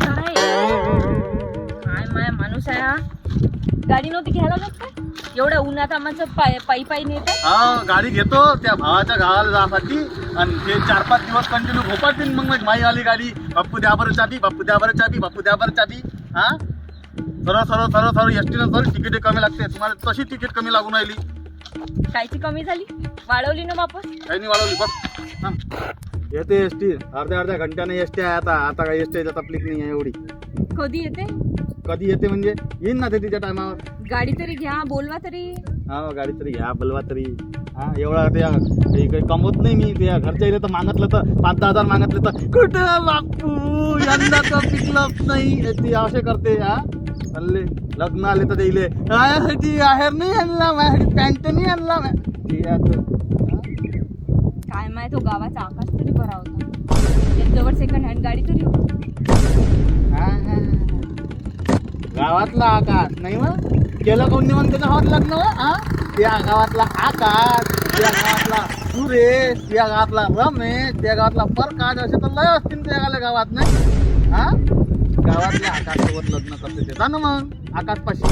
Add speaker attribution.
Speaker 1: काय काय माय माणूस आहे हा. गाडी नव्हती घ्यायला लागत काय एवढ्या उन्हात आम्हाला पायी पायी नेत.
Speaker 2: हा गाडी घेतो त्या भावाच्या गावाला जाण्यासाठी आणि ते 4-5 दिवस कंटिन्यू भोपाळतील. मग माई आली गाडी, बाप्पू द्या बरं चाबी, बाप्पू द्या बरं चाबी, बाप्पू द्या बरं चाबी. हा सरळ एसटीनं सर तिकीट कमी लागते. तुम्हाला तशी तिकीट कमी लागून राहिली.
Speaker 1: कायची कमी झाली, वाढवली ना वापस.
Speaker 2: काही नाही वाढवली बघ. येते एसटी अर्ध्या घंट्याने एसटी आहे. आता काही एसटी तकलीफ नाही आहे एवढी.
Speaker 1: कधी येते?
Speaker 2: कधी येते म्हणजे येईन ना ते तिच्या टायमावर.
Speaker 1: गाडी तरी घ्या, बोलवा तरी.
Speaker 2: हा गाडी तरी घ्या, बोलवा तरी. हा एवढा त्या काही कमवत नाही मी. त्या घरच्या इथे तर मागितलं तर 5-10 हजार मागितलं तर कुठं बापू यंदा तर पिकलंच नाही ती असे करते. हा चालले लग्न आले तर देईले माझ्यासाठी आहेर नाही आणला, माझ्यासाठी पॅन्ट नाही आणला.
Speaker 1: काय माहित तो गावाचा आकाश तरी बरा होता. त्याच्यावर सेकंड हँड गाडी तरी होती.
Speaker 2: गावातला आकाश नाही मग केलं कोण नाही मग त्याच्या गावात लग्न. हा त्या गावातला आकाश, त्या गावातला सुरेश, त्या गावातला रमेश, त्या गावातला प्रकाश असे तर लय असतील त्या गावात नाही. हा गावातल्या आकाश सोबत लग्न करते ते जा ना मग आकाश पाशी.